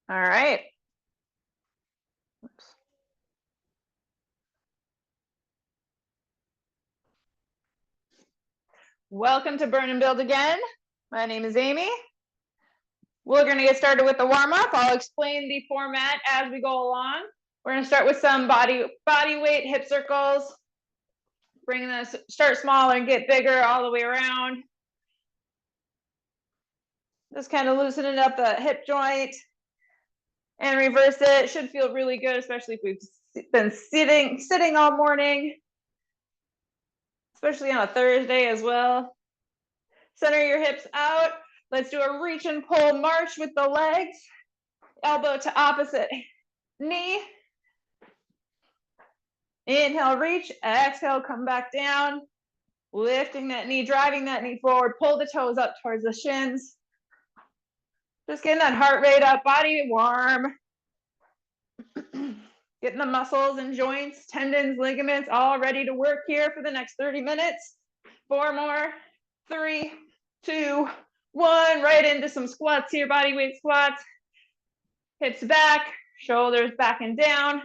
All right. Oops. Welcome to Burn and Build again. My name is Amy. We're going to get started with the warm-up. I'll explain the format as we go along. We're going to start with some body weight hip circles. Bring this, start small and get bigger all the way around. Just kind of loosening up the hip joint and reverse it. Should feel really good, especially if we've been sitting all morning, especially on a Thursday as well. Center your hips out. Let's do a reach and pull march with the legs. Elbow to opposite knee. Inhale, reach. Exhale, come back down. Lifting that knee, driving that knee forward. Pull the toes up towards the shins. Just getting that heart rate up, body warm. Getting the muscles and joints, tendons, ligaments all ready to work here for the next 30 minutes. 4 more. 3, 2, 1. Right into some squats here, body weight squats. Hips back, shoulders back and down.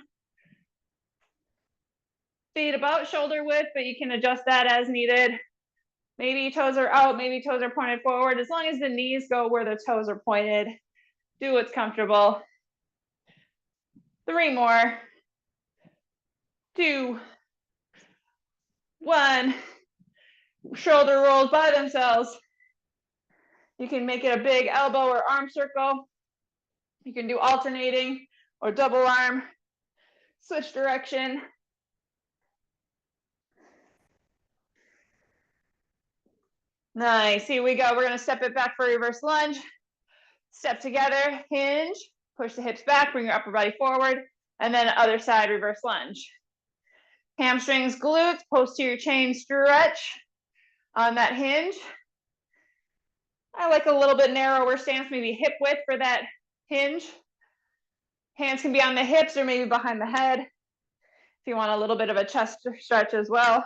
Feet about shoulder width, but you can adjust that as needed. Maybe toes are out, maybe toes are pointed forward. As long as the knees go where the toes are pointed, do what's comfortable. 3 more. 2, 1. Shoulder rolls by themselves. You can make it a big elbow or arm circle. You can do alternating or double arm. Switch direction. Nice, here we go. We're gonna step it back for reverse lunge. Step together, hinge, push the hips back, bring your upper body forward, and then other side, reverse lunge. Hamstrings, glutes, posterior chain stretch on that hinge. I like a little bit narrower stance, maybe hip width for that hinge. Hands can be on the hips or maybe behind the head if you want a little bit of a chest stretch as well.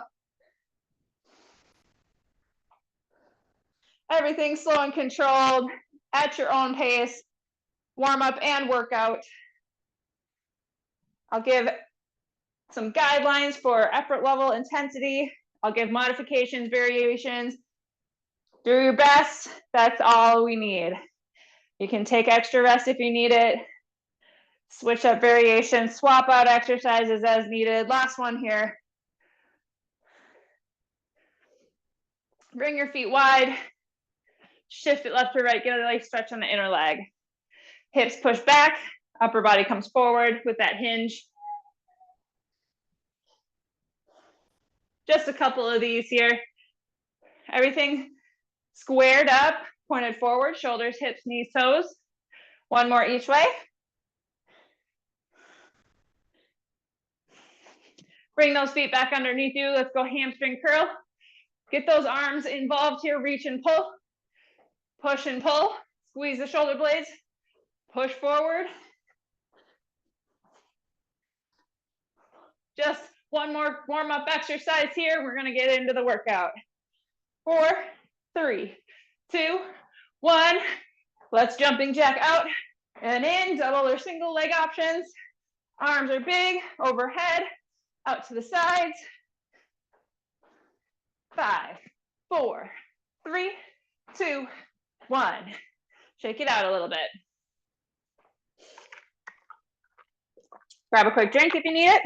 Everything slow and controlled at your own pace, warm up and workout. I'll give some guidelines for effort level, intensity. I'll give modifications, variations. Do your best. That's all we need. You can take extra rest if you need it. Switch up variations, swap out exercises as needed. Last one here. Bring your feet wide. Shift it left to right. Get a nice stretch on the inner leg. Hips push back. Upper body comes forward with that hinge. Just a couple of these here. Everything squared up, pointed forward, shoulders, hips, knees, toes. 1 more each way. Bring those feet back underneath you. Let's go hamstring curl. Get those arms involved here. Reach and pull. Push and pull. Squeeze the shoulder blades. Push forward. Just 1 more warm-up exercise here. We're going to get into the workout. 4, 3, 2, 1. Let's jumping jack out and in. Double or single leg options. Arms are big, overhead, out to the sides. 5, 4, 3, 2, 1. Shake it out a little bit. Grab a quick drink if you need it.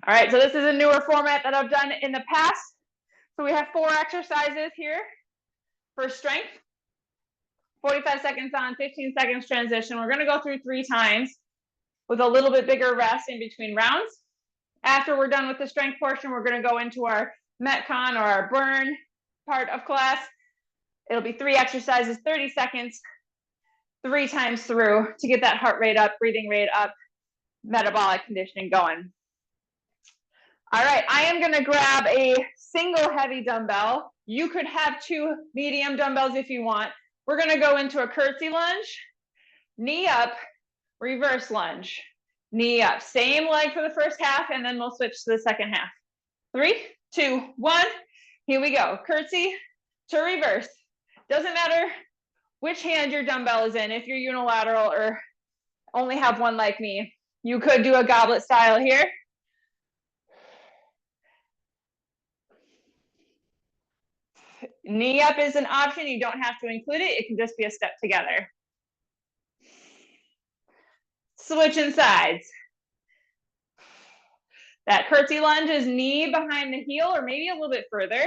All right, so this is a newer format that I've done in the past. So we have 4 exercises here for strength. 45 seconds on, 15 seconds transition. We're gonna go through 3 times with a little bit bigger rest in between rounds. After we're done with the strength portion, we're gonna go into our Metcon or our burn part of class. It'll be 3 exercises, 30 seconds, 3 times through to get that heart rate up, breathing rate up, metabolic conditioning going. All right, I am gonna grab a single heavy dumbbell. You could have 2 medium dumbbells if you want. We're gonna go into a curtsy lunge, knee up, reverse lunge, knee up. Same leg for the first half, and then we'll switch to the second half. 3, 2, 1, here we go. Curtsy, to reverse. Doesn't matter which hand your dumbbell is in, if you're unilateral or only have one like me. You could do a goblet style here. Knee up is an option. You don't have to include it. It can just be a step together. Switching sides. That curtsy lunge is knee behind the heel or maybe a little bit further.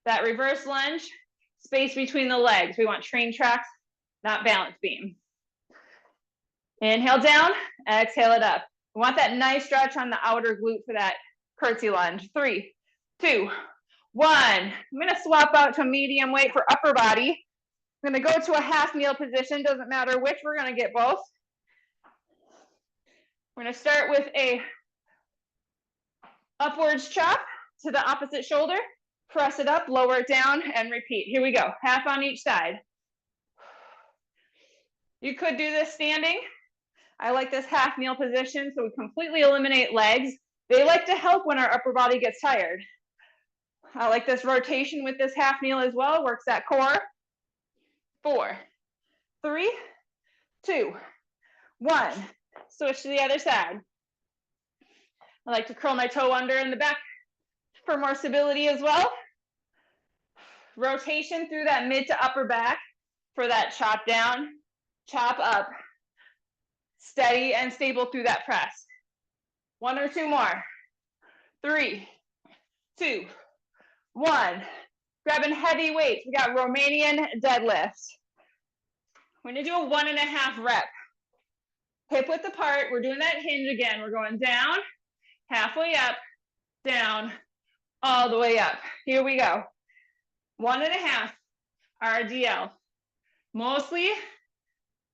That reverse lunge, space between the legs. We want train tracks, not balance beam. Inhale down, exhale it up. We want that nice stretch on the outer glute for that curtsy lunge. 3, 2, 1. I'm gonna swap out to medium weight for upper body. I'm gonna go to a half kneel position, doesn't matter which, we're gonna get both. We're gonna start with a upwards chop to the opposite shoulder, press it up, lower it down, and repeat. Here we go, half on each side. You could do this standing. I like this half kneel position, so we completely eliminate legs. They like to help when our upper body gets tired. I like this rotation with this half kneel as well, works that core. 4, 3, 2, 1. Switch to the other side. I like to curl my toe under in the back for more stability as well. Rotation through that mid to upper back for that chop down, chop up. Steady and stable through that press. 1 or 2 more. 3, 2, 1. Grabbing heavy weights. We got Romanian deadlifts. We're gonna do a 1.5 rep. Hip width apart. We're doing that hinge again. We're going down, halfway up, down, all the way up. Here we go. 1.5 RDL. Mostly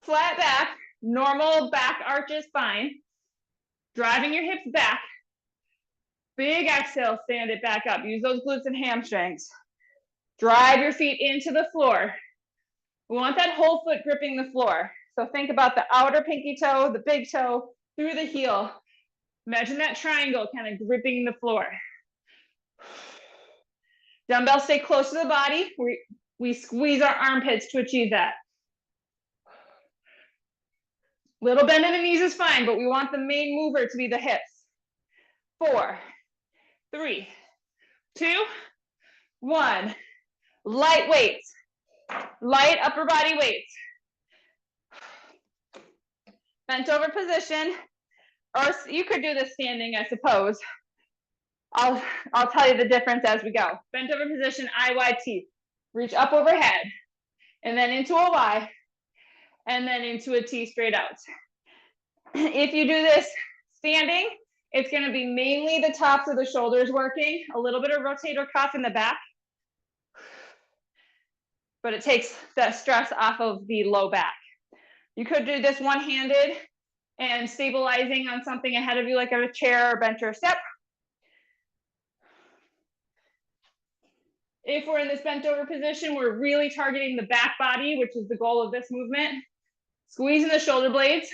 flat back, normal back arch is fine. Driving your hips back. Big exhale, stand it back up. Use those glutes and hamstrings. Drive your feet into the floor. We want that whole foot gripping the floor. So think about the outer pinky toe, the big toe, through the heel. Imagine that triangle kind of gripping the floor. Dumbbells stay close to the body. We squeeze our armpits to achieve that. Little bend in the knees is fine, but we want the main mover to be the hips. 4, 3, 2, 1. Light weights. Light upper body weights. Bent over position, or you could do this standing, I suppose. I'll tell you the difference as we go. Bent over position, IYT. Reach up overhead, and then into a Y, and then into a T straight out. If you do this standing, it's going to be mainly the tops of the shoulders working, a little bit of rotator cuff in the back, but it takes that stress off of the low back. You could do this one-handed and stabilizing on something ahead of you like a chair or bench or step. If we're in this bent over position, we're really targeting the back body, which is the goal of this movement. Squeezing the shoulder blades,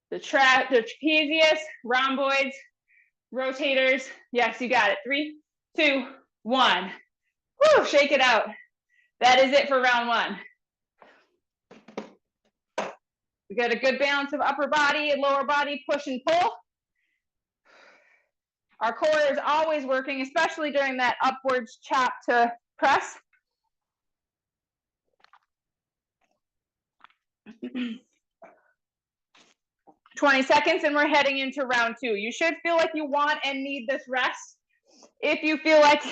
the trapezius, rhomboids, rotators. Yes, you got it. 3, 2, 1. Woo, shake it out. That is it for round 1. We got a good balance of upper body and lower body push and pull. Our core is always working, especially during that upwards chop to press. "20 seconds and we're heading into round 2. You should feel like you want and need this rest. If you feel like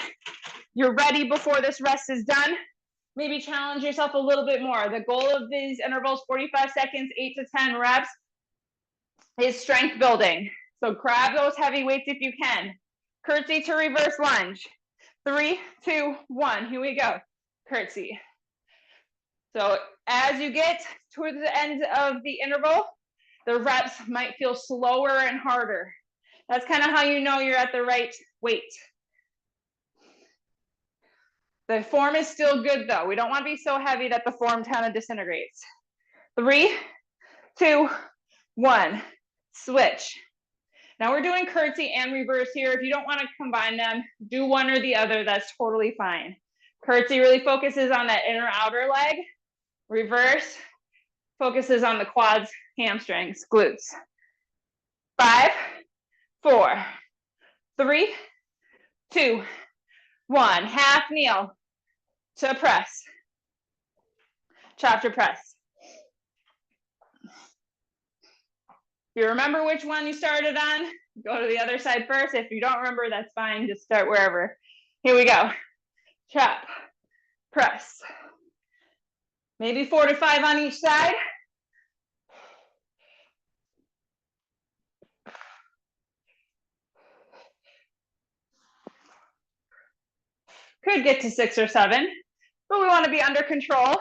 you're ready before this rest is done, maybe challenge yourself a little bit more. The goal of these intervals, 45 seconds, 8 to 10 reps, is strength building. So grab those heavy weights if you can. Curtsy to reverse lunge. 3, 2, 1. Here we go. Curtsy. So as you get towards the end of the interval, the reps might feel slower and harder. That's kind of how you know you're at the right weight. The form is still good though. We don't want to be so heavy that the form kind of disintegrates. 3, 2, 1. Switch. Now we're doing curtsy and reverse here. If you don't want to combine them, do one or the other. That's totally fine. Curtsy really focuses on that inner outer leg. Reverse focuses on the quads, hamstrings, glutes. 5, 4, 3, 2, 1. Half kneel to press. Chopper press. If you remember which one you started on, go to the other side first. If you don't remember, that's fine. Just start wherever. Here we go. Chop, press. Maybe 4 to 5 on each side. Could get to 6 or 7, but we want to be under control.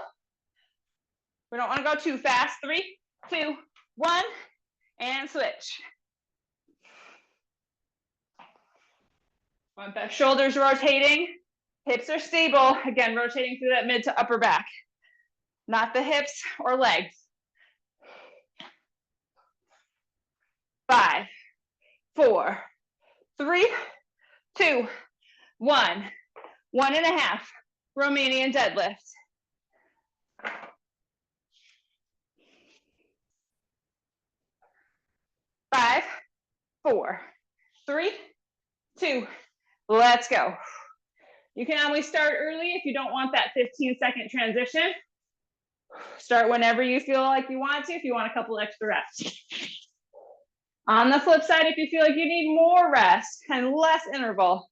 We don't want to go too fast. 3, 2, 1, and switch. Want that shoulders rotating, hips are stable. Again, rotating through that mid to upper back, not the hips or legs. 5, 4, 3, 2, 1. 1.5. Romanian deadlift. 5, 4, 3, 2. Let's go. You can always start early if you don't want that 15-second transition. Start whenever you feel like you want to, if you want a couple extra reps. On the flip side, if you feel like you need more rest and less interval,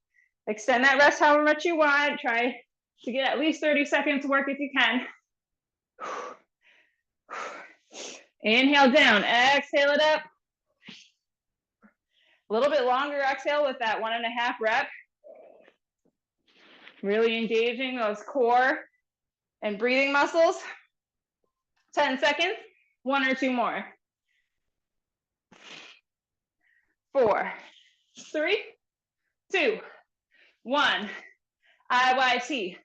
extend that rest however much you want. Try to get at least 30 seconds work if you can. Inhale down, exhale it up. A little bit longer exhale with that 1.5 rep. Really engaging those core and breathing muscles. 10 seconds, 1 or 2 more. 4, 3, 2, 1. IYT.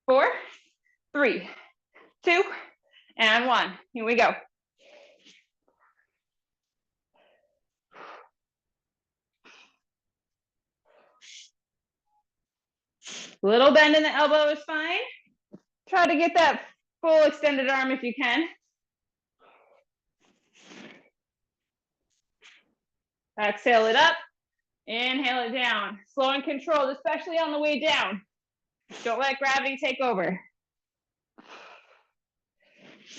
Four, 3, 2, and 1. Here we go. Little bend in the elbow is fine. Try to get that full extended arm if you can. Exhale it up. Inhale it down. Slow and controlled, especially on the way down. Don't let gravity take over.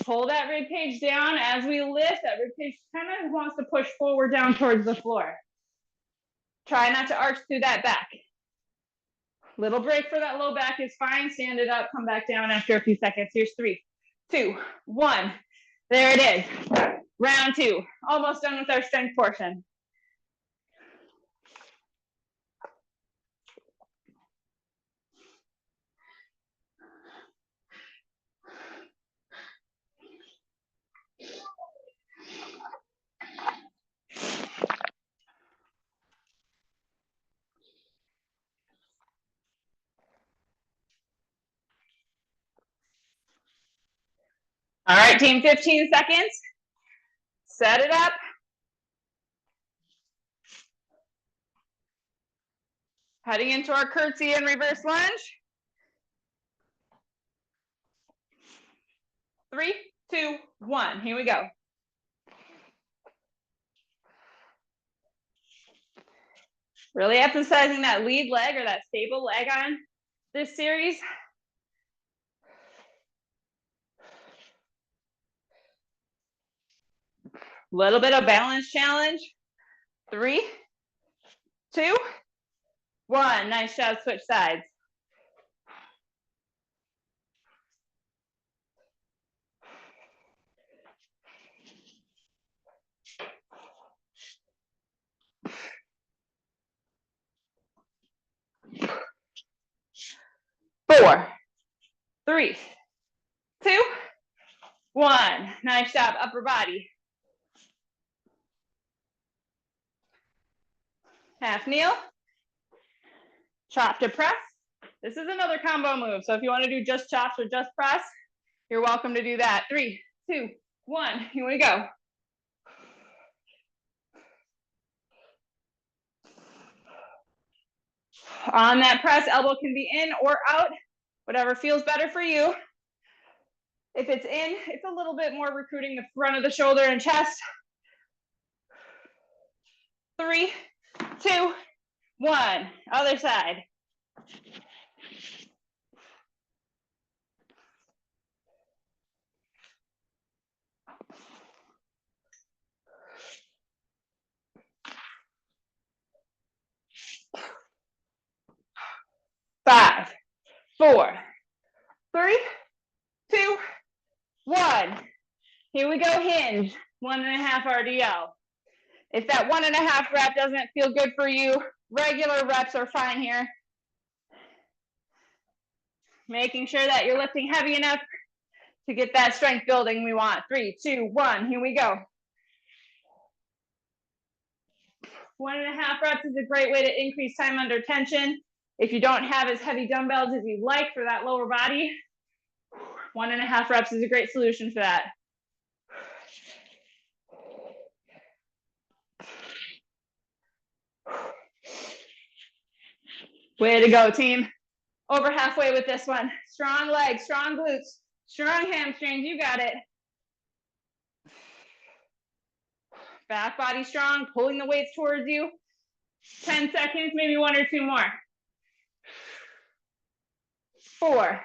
Pull that rib cage down as we lift. That rib cage kind of wants to push forward down towards the floor. Try not to arch through that back. Little break for that low back is fine. Stand it up, come back down after a few seconds. Here's 3, 2, 1. There it is. Round 2. Almost done with our strength portion. All right, team, 15 seconds. Set it up. Heading into our curtsy and reverse lunge. 3, 2, 1. Here we go. Really emphasizing that lead leg or that stable leg on this series. Little bit of balance challenge. 3, 2, 1. Nice job. Switch sides. Four, 3, 2, 1. Nice job. Upper body. Half kneel. Chop to press. This is another combo move. So if you want to do just chops or just press, you're welcome to do that. 3, 2, 1. Here we go. On that press, elbow can be in or out, whatever feels better for you. If it's in, it's a little bit more recruiting the front of the shoulder and chest. 3, 2, 1. Other side. Five, 4, 3, 2, 1. Here we go, hinge. 1.5 RDL. If that 1.5 rep doesn't feel good for you, regular reps are fine here. Making sure that you're lifting heavy enough to get that strength building we want. 3, 2, 1, here we go. 1.5 reps is a great way to increase time under tension. If you don't have as heavy dumbbells as you'd like for that lower body, 1.5 reps is a great solution for that. Way to go, team. Over halfway with this one. Strong legs, strong glutes, strong hamstrings, you got it. Back body strong, pulling the weights towards you. 10 seconds, maybe 1 or 2 more. 4,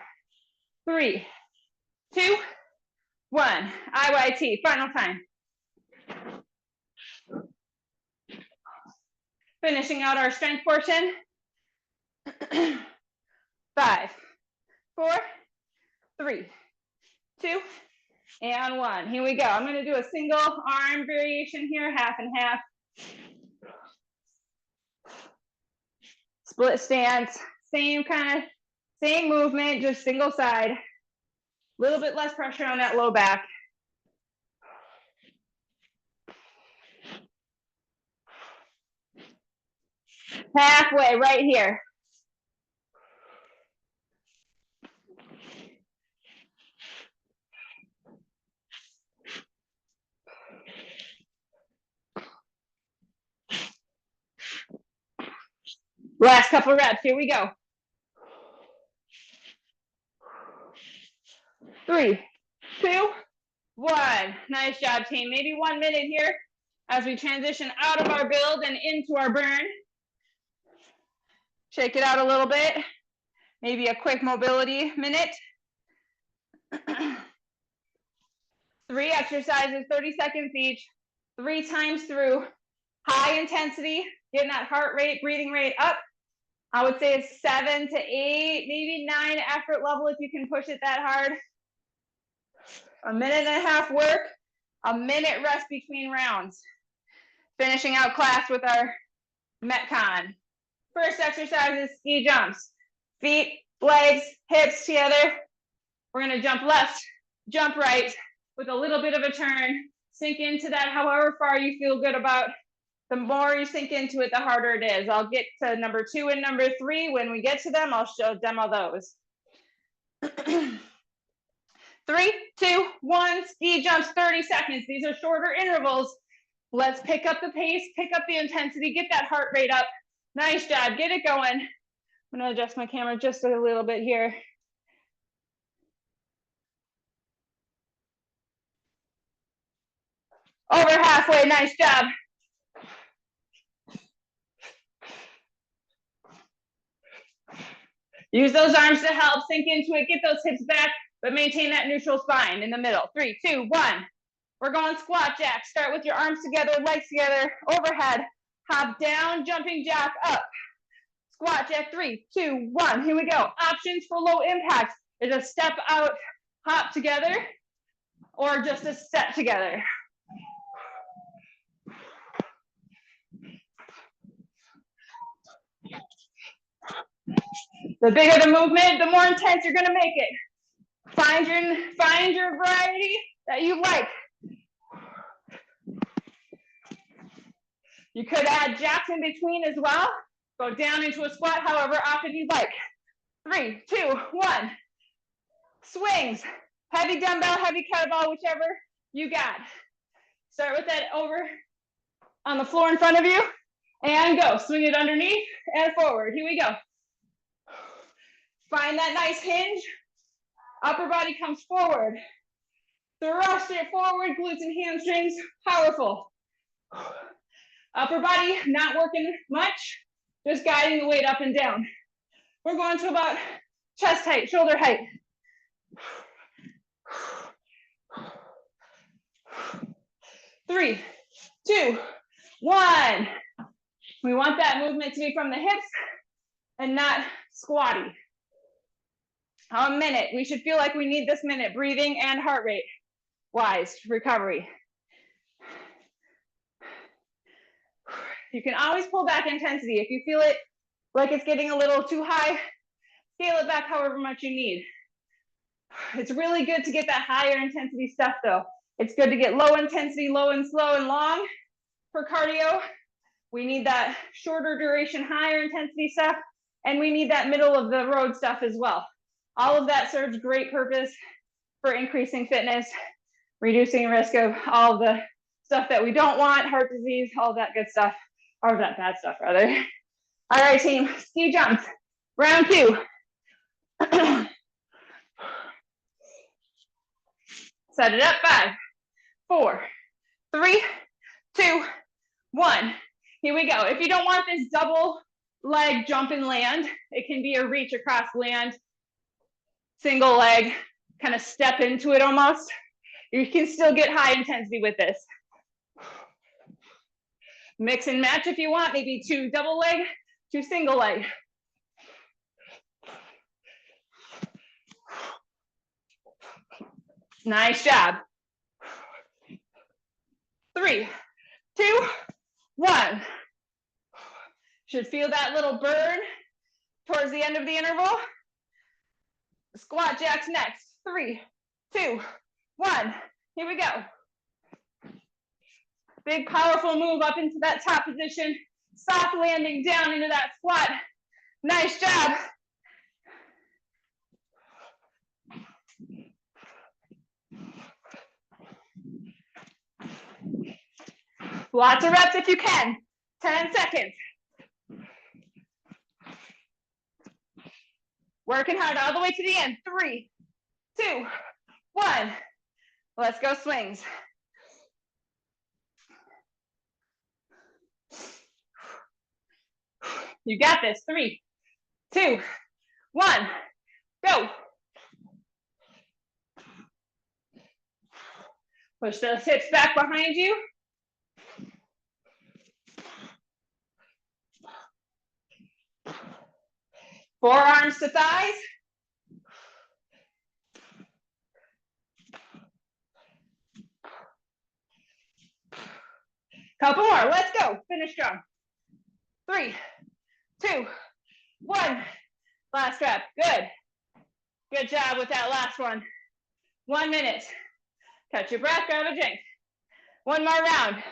3, 2, 1. IYT, final time. Finishing out our strength portion. 5, 4, 3, 2, and 1. Here we go. I'm going to do a single arm variation here, half and half. Split stance, same movement, just single side. A little bit less pressure on that low back. Halfway, right here. Last couple reps, here we go. 3, 2, 1. Nice job, team. Maybe 1 minute here as we transition out of our build and into our burn. Shake it out a little bit. Maybe a quick mobility minute. 3 exercises, 30 seconds each, 3 times through. High intensity, getting that heart rate, breathing rate up. I would say it's 7 to 8, maybe 9 effort level if you can push it that hard. 1.5 minute work, a minute rest between rounds. Finishing out class with our Metcon. First exercise is ski jumps. Feet, legs, hips together. We're gonna jump left, jump right with a little bit of a turn. Sink into that however far you feel good about. The more you sink into it, the harder it is. I'll get to number 2 and number 3. When we get to them, I'll demo those. 3, 2, 1, ski jumps, 30 seconds. These are shorter intervals. Let's pick up the pace, pick up the intensity, get that heart rate up. Nice job, get it going. I'm gonna adjust my camera just a little bit here. Over halfway, nice job. Use those arms to help sink into it, get those hips back, but maintain that neutral spine in the middle. 3, 2, 1. We're going squat jack. Start with your arms together, legs together, overhead. Hop down, jumping jack up. Squat jack, 3, 2, 1. Here we go. Options for low impact is a step out, hop together, or just a step together. The bigger the movement, the more intense you're gonna make it. Find your variety that you like. You could add jacks in between as well. Go down into a squat however often you'd like. 3, 2, 1. Swings. Heavy dumbbell, heavy kettlebell, whichever You got it. Start with that over on the floor in front of you and go. Swing it underneath and forward. Here we go. Find that nice hinge. Upper body comes forward. Thrust it forward, glutes and hamstrings, powerful. Upper body not working much, just guiding the weight up and down. We're going to about chest height, shoulder height. 3, 2, 1. We want that movement to be from the hips and not squatty. A minute. We should feel like we need this minute, breathing and heart rate wise recovery. You can always pull back intensity. If you feel it like it's getting a little too high, scale it back however much you need. It's really good to get that higher intensity stuff though. It's good to get low intensity, low and slow and long for cardio. We need that shorter duration, higher intensity stuff, and we need that middle of the road stuff as well. All of that serves great purpose for increasing fitness, reducing risk of all the stuff that we don't want, heart disease, all that good stuff, or that bad stuff rather. All right, team, ski jumps, round 2. Set it up, 5, 4, 3, 2, 1. Here we go. If you don't want this double leg jump and land, it can be a reach across land, single leg, kind of step into it almost. You can still get high intensity with this. Mix and match if you want, maybe 2 double leg, 2 single leg. Nice job. 3, 2, 1. Should feel that little burn towards the end of the interval. Squat jacks next. 3, 2, 1. Here we go. Big powerful move up into that top position. Soft landing down into that squat. Nice job. Lots of reps if you can. 10 seconds. Working hard all the way to the end. 3, 2, 1. Let's go swings. You got this. 3, 2, 1. Go. Push those hips back behind you. Forearms to thighs. Couple more. Let's go. Finish strong. 3, 2, 1. Last rep. Good. Good job with that last one. 1 minute. Catch your breath, grab a drink. One more round.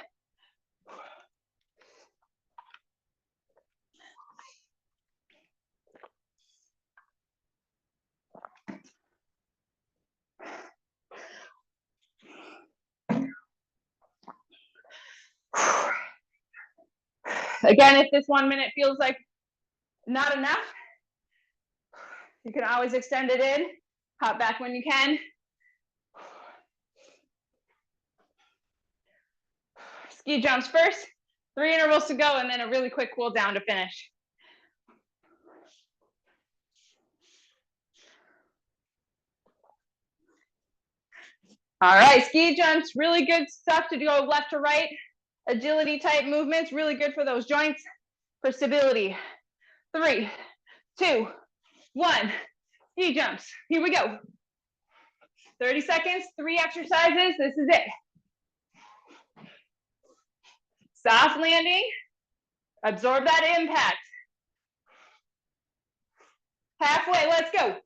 Again, if this 1 minute feels like not enough, you can always extend it in, hop back when you can. Ski jumps first, 3 intervals to go, and then a really quick cool down to finish. All right, ski jumps, really good stuff to go left to right. Agility type movements, really good for those joints, for stability. 3, 2, 1. Ski jumps. Here we go. 30 seconds, 3 exercises. This is it. Soft landing. Absorb that impact. Halfway, let's go.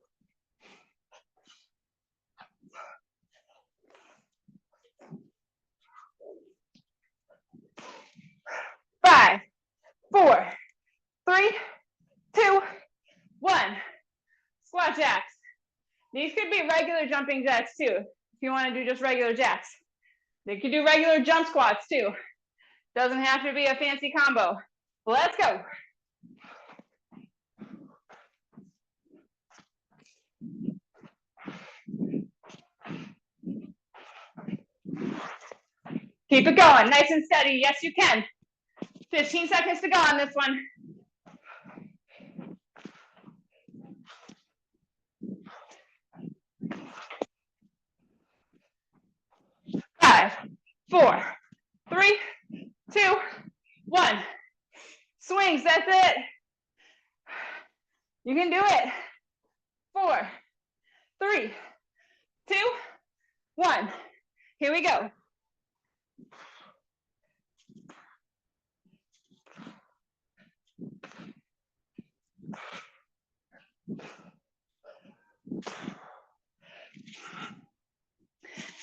Five, 4, 3, 2, 1. Squat jacks. These could be regular jumping jacks too, if you want to do just regular jacks. They could do regular jump squats too. Doesn't have to be a fancy combo. Let's go. Keep it going, nice and steady. Yes, you can. 15 seconds to go on this one. 5, 4, 3, 2, 1. Swings, that's it. You can do it. 4, 3, 2, 1. Here we go.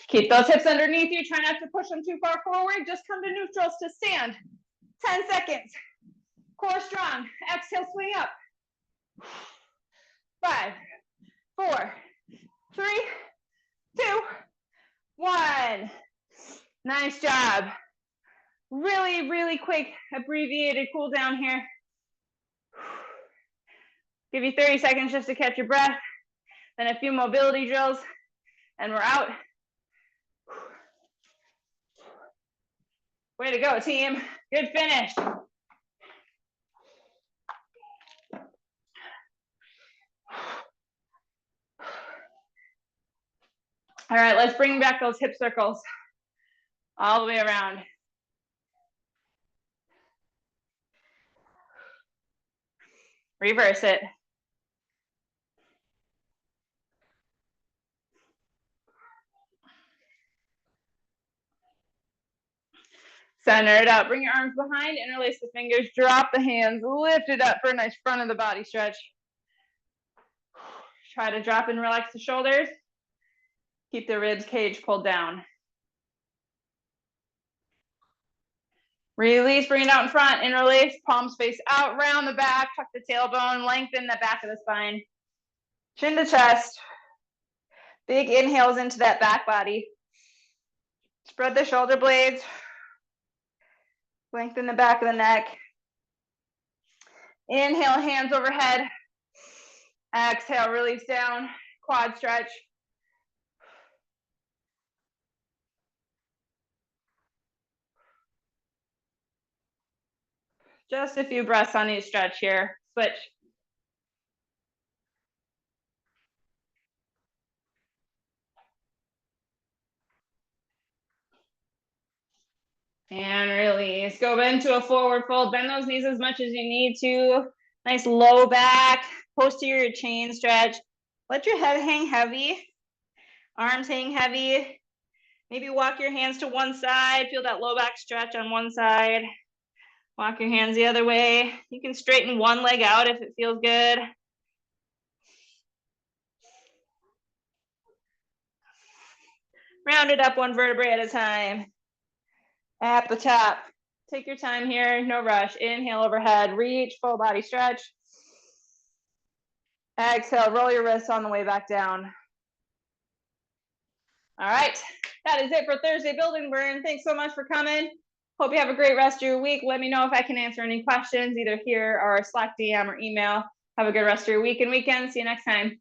Keep those hips underneath you. Try not to push them too far forward. Just come to neutrals to stand. 10 seconds. Core strong. Exhale, swing up. 5, 4, 3, 2, 1. Nice job. Really, really quick, abbreviated cool down here. Give you 30 seconds just to catch your breath. Then a few mobility drills, and we're out. Way to go, team. Good finish. All right, let's bring back those hip circles all the way around. Reverse it. Center it out. Bring your arms behind, interlace the fingers, drop the hands, lift it up for a nice front of the body stretch. Try to drop and relax the shoulders. Keep the ribs cage pulled down. Release, bring it out in front, interlace, palms face out, round the back, tuck the tailbone, lengthen the back of the spine. Chin to chest. Big inhales into that back body. Spread the shoulder blades. Lengthen the back of the neck. Inhale, hands overhead. Exhale, release down, quad stretch. Just a few breaths on each stretch here. Switch. And release. Go into a forward fold. Bend those knees as much as you need to. Nice low back, posterior chain stretch. Let your head hang heavy. Arms hang heavy. Maybe walk your hands to one side. Feel that low back stretch on one side. Walk your hands the other way. You can straighten one leg out if it feels good. Round it up one vertebrae at a time. At the top. Take your time here, no rush. Inhale overhead, reach, full body stretch. Exhale, roll your wrists on the way back down. All right, that is it for Thursday Building Burn. Thanks so much for coming. Hope you have a great rest of your week. Let me know if I can answer any questions, either here or Slack DM or email. Have a good rest of your week and weekend. See you next time.